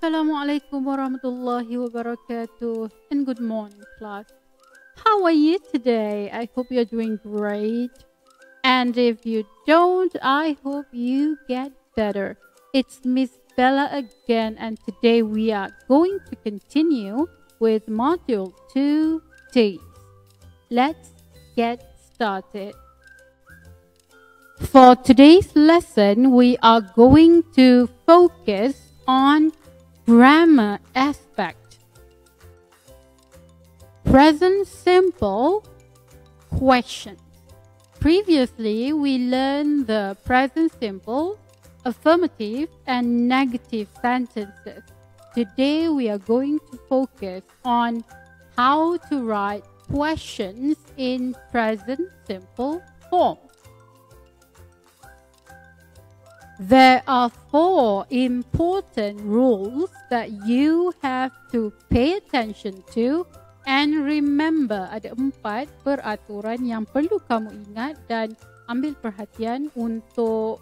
Assalamualaikum warahmatullahi wabarakatuh and good morning class. How are you today? I hope you're doing great. And if you don't, I hope you get better. It's Miss Bella again, and today we are going to continue with module 2D. Let's get started. For today's lesson, we are going to focus on grammar aspect. Present simple questions. Previously, we learned the present simple, affirmative, and negative sentences. Today, we are going to focus on how to write questions in present simple form. There are 4 important rules that you have to pay attention to and remember. Ada 4 peraturan yang perlu kamu ingat dan ambil perhatian untuk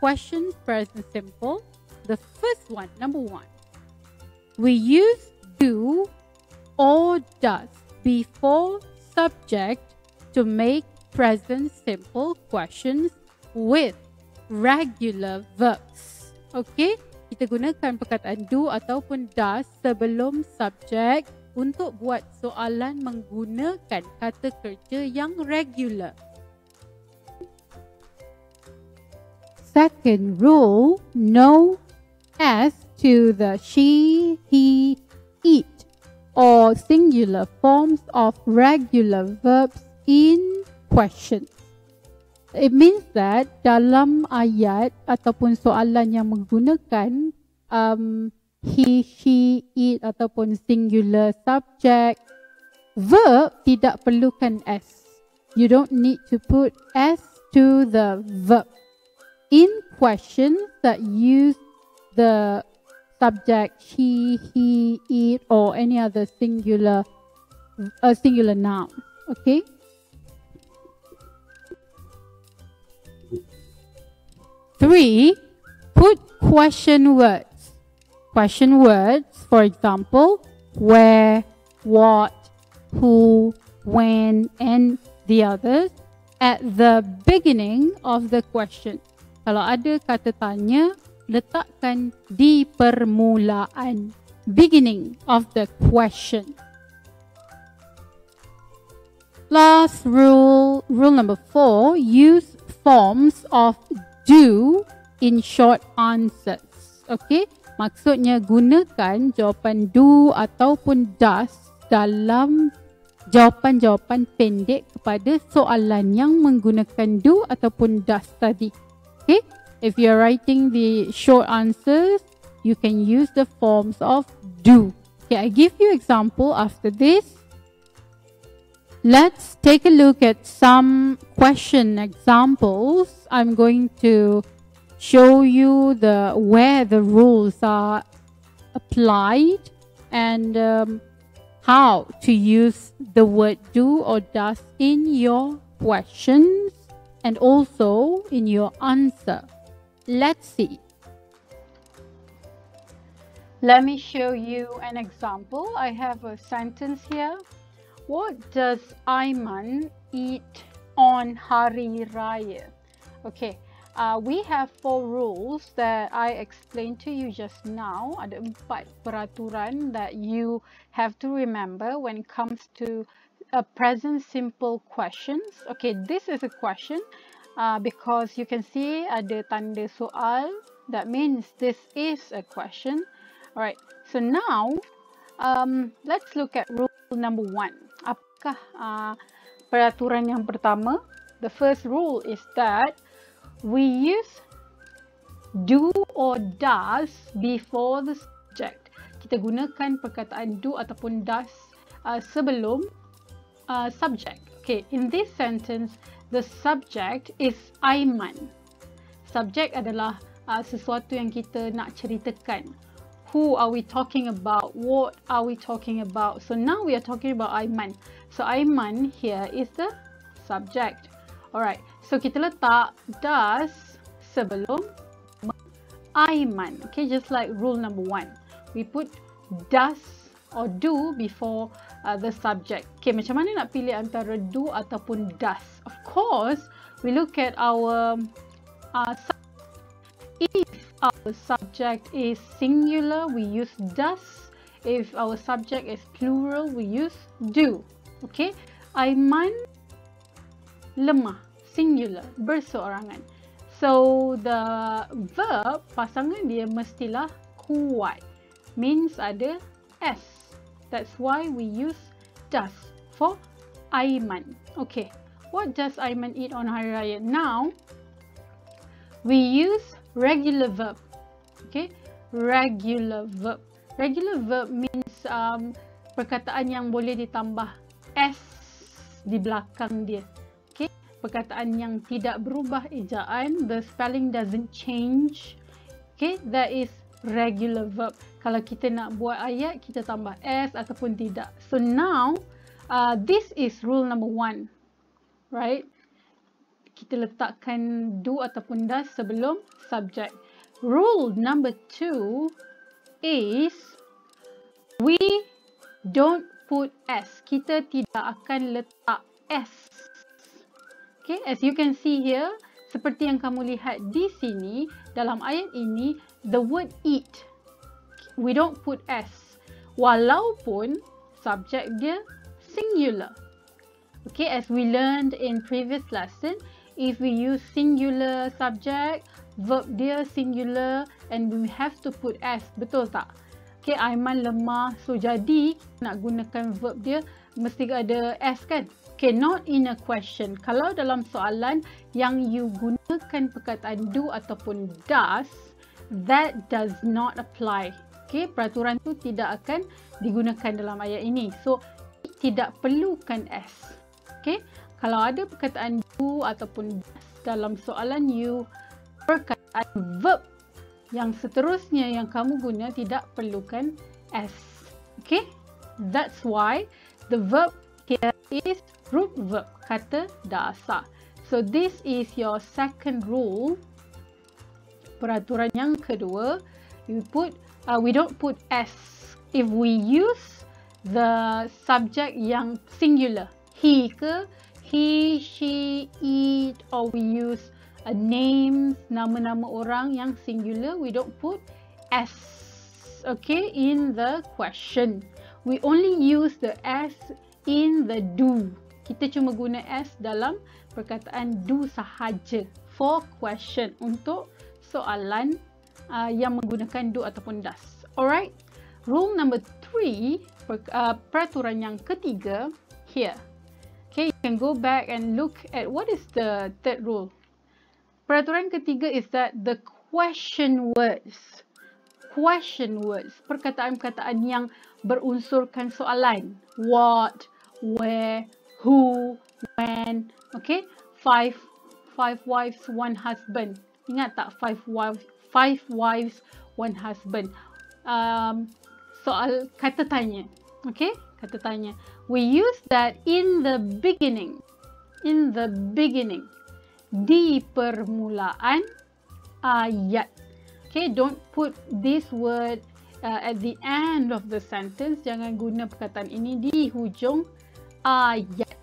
questions present simple. The first one, number 1. We use do or does before subject to make present simple questions with regular verbs. Okay, kita gunakan perkataan do ataupun does sebelum subjek untuk buat soalan menggunakan kata kerja yang regular. Second rule, no s to the she, he, it or singular forms of regular verbs in questions. It means that dalam ayat ataupun soalan yang menggunakan he, she, it ataupun singular subject, verb tidak perlukan s. You don't need to put s to the verb. In questions that use the subject she, he, it or any other singular noun. Okay? Three, put question words. Question words, for example, where, what, who, when, and the others at the beginning of the question. Kalau ada kata tanya, letakkan di permulaan, beginning of the question. Last rule, rule number 4, use forms of do in short answers. Okay, maksudnya gunakan jawapan do ataupun does dalam jawapan-jawapan pendek kepada soalan yang menggunakan do ataupun does tadi. Okay, if you're writing the short answers, you can use the forms of do. Okay, I give you example after this. Let's take a look at some question examples. I'm going to show you where the rules are applied and how to use the word do or does in your questions and also in your answer. Let's see. Let me show you an example. I have a sentence here. What does Aiman eat on Hari Raya? Okay, we have 4 rules that I explained to you just now. Ada 4 peraturan that you have to remember when it comes to present simple questions. Okay, this is a question because you can see ada tanda soal. That means this is a question. Alright, so now let's look at rule number 1. Apakah peraturan yang pertama? The first rule is that we use do or does before the subject. Kita gunakan perkataan do ataupun does sebelum subject. Okay, in this sentence, the subject is Aiman. Subject adalah sesuatu yang kita nak ceritakan. Who are we talking about? What are we talking about? So now we are talking about Aiman. So Aiman here is the subject. Alright, so kita letak does sebelum Aiman. Okay, just like rule number 1. we put does or do before the subject. Okay, macam mana nak pilih antara do ataupun does? Of course, we look at our if our subject is singular, we use does. If our subject is plural, we use do. Okay, Aiman lemah, singular, berseorangan. So the verb pasangan dia mestilah kuat, means ada s. That's why we use does for Aiman. Okay, what does Aiman eat on Hari Raya? Now we use regular verb. Okay, regular verb. Regular verb means perkataan yang boleh ditambah s di belakang dia. Okay, perkataan yang tidak berubah ejaan, the spelling doesn't change. Okay, that is regular verb. Kalau kita nak buat ayat, kita tambah s ataupun tidak. So now, this is rule number 1, right? Kita letakkan do ataupun does sebelum subject. Rule number 2 is we don't put s. Kita tidak akan letak s. Okay, as you can see here, seperti yang kamu lihat di sini, dalam ayat ini, the word eat, we don't put s. Walaupun subject dia singular. Okay, as we learned in previous lesson, if we use singular subject, verb dia singular, and we have to put s, betul tak? Okay, Aiman lemah, so jadi nak gunakan verb dia mesti ada s kan? Okay, not in a question. Kalau dalam soalan yang you gunakan perkataan do ataupun does, that does not apply. Okay, peraturan tu tidak akan digunakan dalam ayat ini. So, tidak perlukan s. Okay, kalau ada perkataan do ataupun does dalam soalan you, perkataan verb yang seterusnya yang kamu guna tidak perlukan s. Okay, that's why the verb here is root verb, kata dasar. So this is your second rule. Peraturan yang kedua, we don't put s if we use the subject yang singular. He ke, he, she, it, or we use a name, nama-nama orang yang singular, we don't put s, okay, in the question. We only use the s in the do. Kita cuma guna s dalam perkataan do sahaja for question, untuk soalan yang menggunakan do ataupun does. Alright, rule number 3, peraturan yang ketiga here. Okay, you can go back and look at what is the third rule. Peraturan ketiga is that the question words, perkataan-perkataan yang berunsurkan soalan, what, where, who, when, okay, five wives, one husband. Ingat tak, five wives, one husband. Soal kata tanya, okay, kata tanya. We use that in the beginning, di permulaan ayat. Okay, don't put this word at the end of the sentence. Jangan guna perkataan ini di hujung ayat.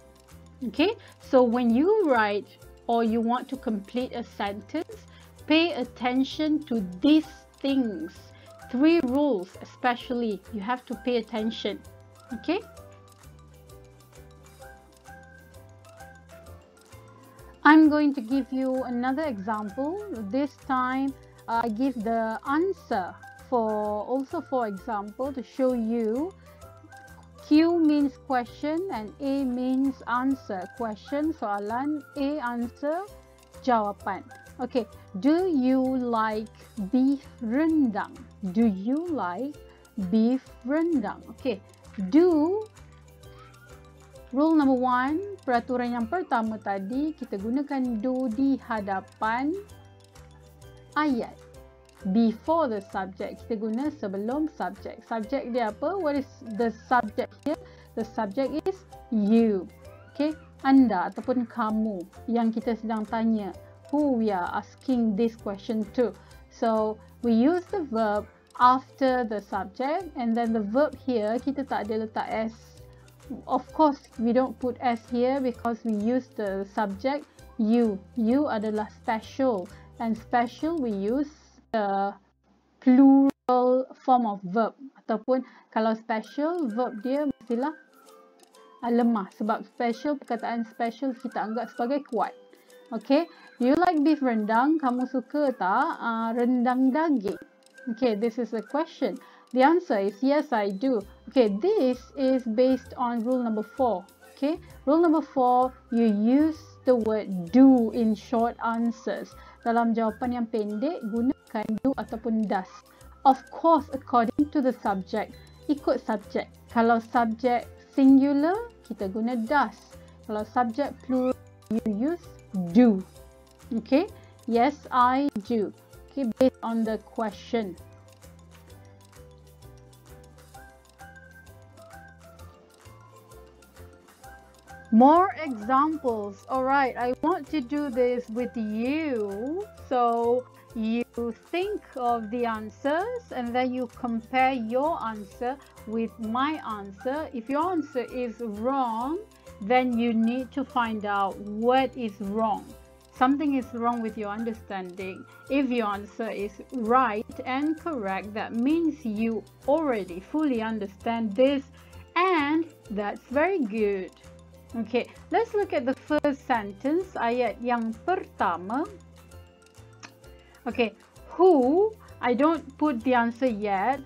Okay, so when you write or you want to complete a sentence, pay attention to these things. 3 rules especially, you have to pay attention. Okay, I'm going to give you another example. This time I give the answer for example, to show you. Q means question and A means answer. Question, soalan, A answer, jawapan. Okay, do you like beef rendang? Do you like beef rendang? Okay, do. Rule number 1, peraturan yang pertama tadi, kita gunakan do di hadapan ayat. Before the subject, kita guna sebelum subject. Subject dia apa? What is the subject here? The subject is you. Okay, anda ataupun kamu yang kita sedang tanya, who we are asking this question to. So we use the verb after the subject, and then the verb here kita tak ada letak s. Of course we don't put s here because we use the subject you. You adalah special, and special we use the plural form of verb, ataupun kalau special verb dia mestilah lemah, sebab special, perkataan special kita anggap sebagai kuat. Okay, you like beef rendang? Kamu suka tak rendang daging? Okay, this is a question. The answer is yes, I do. Okay, this is based on rule number 4. Okay, rule number 4, you use the word do in short answers. Dalam jawapan yang pendek, gunakan do ataupun does. Of course, according to the subject. Ikut subject. Kalau subject singular, kita guna does. Kalau subject plural, you use do. Okay, yes, I do. Okay, based on the question. More examples. Alright, I want to do this with you. So you think of the answers and then you compare your answer with my answer. If your answer is wrong, then you need to find out what is wrong. Something is wrong with your understanding. If your answer is right and correct, that means you already fully understand this, and that's very good. Okay, let's look at the first sentence, ayat yang pertama. Okay, who, I don't put the answer yet,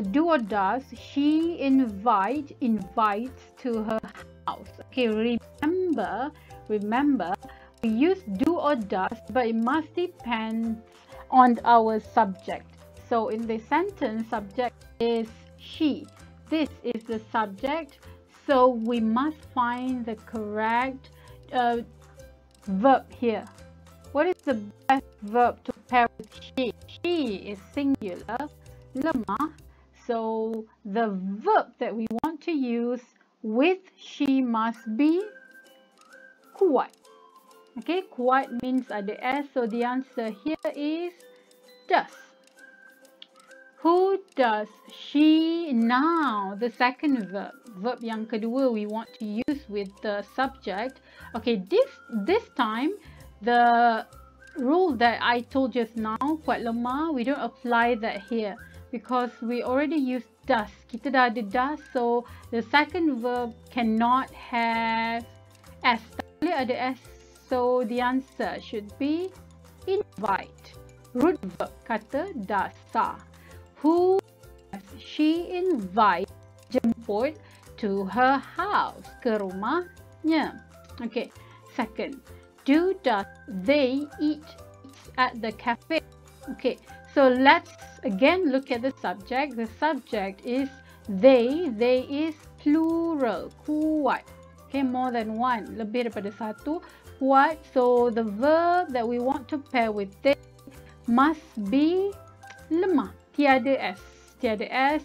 do or does, she invites to her house. Okay, remember, we use do or does, but it must depend on our subject. So in the sentence, subject is she. This is the subject. So we must find the correct verb here. What is the best verb to pair with she? She is singular, lemah. So the verb that we want to use with she must be kuat. Okay, kuat means ada s, so the answer here is does. Who does she? Now the second verb yang kedua we want to use with the subject. Okay, this time the rule that I told just now, kuat lemah, we don't apply that here because we already used does. Kita dah ada does, so the second verb cannot have s. Tak boleh ada s, so the answer should be invite. Root verb kata dasa. Who does she invite? Jemput to her house, ke rumahnya. Okay, second, does they eat at the cafe? Okay, so let's again look at the subject. The subject is they is plural, kuat. Okay, more than one, lebih daripada satu, kuat. So the verb that we want to pair with they must be lemah, tiada s,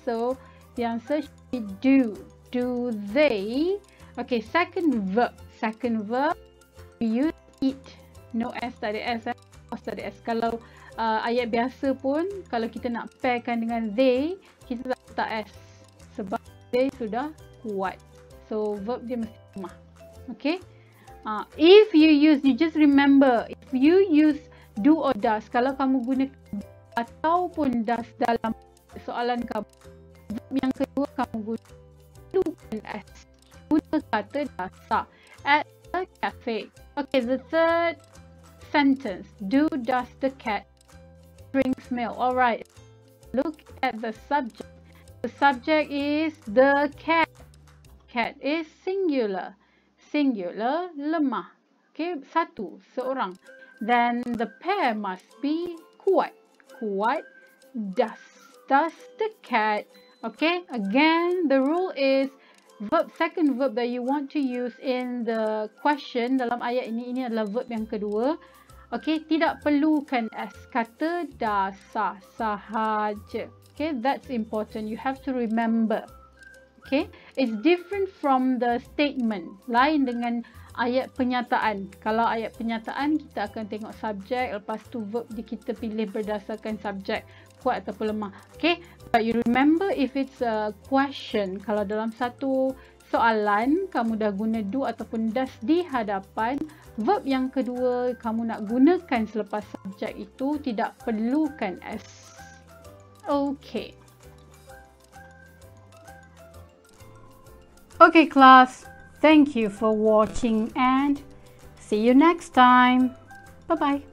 so the answer should be do. Do they? Okay, second verb, we use eat, no s, tak ada s, tak ada s. Kalau ayat biasa pun, kalau kita nak pairkan dengan they, kita tak letak s sebab they sudah kuat, so verb dia mesti lemah. Okay, if you just remember, if you use do or does, kalau kamu guna ataupun does dalam soalan kamu, verb yang kedua kamu gunakan s, guna kata dasa, at the cafe. Okay, the third sentence, does the cat drinks milk? Alright, look at the subject. The subject is the cat. Cat is singular, lemah. Okay, satu, seorang. Then the pair must be kuat, does the cat. Okay, again the rule is second verb that you want to use in the question dalam ayat ini adalah verb yang kedua. Okay, tidak perlukan s, kata dasa sahaja. Okay, that's important, you have to remember. Okay, it's different from the statement, lain dengan ayat penyataan. Kalau ayat penyataan kita akan tengok subjek, lepas tu verb kita pilih berdasarkan subjek. kuat ataupun lemah. Okay, but you remember if it's a question, kalau dalam satu soalan kamu dah guna do ataupun does di hadapan, verb yang kedua kamu nak gunakan selepas subjek itu tidak perlukan s. Okay. Okay class, thank you for watching and see you next time. Bye bye.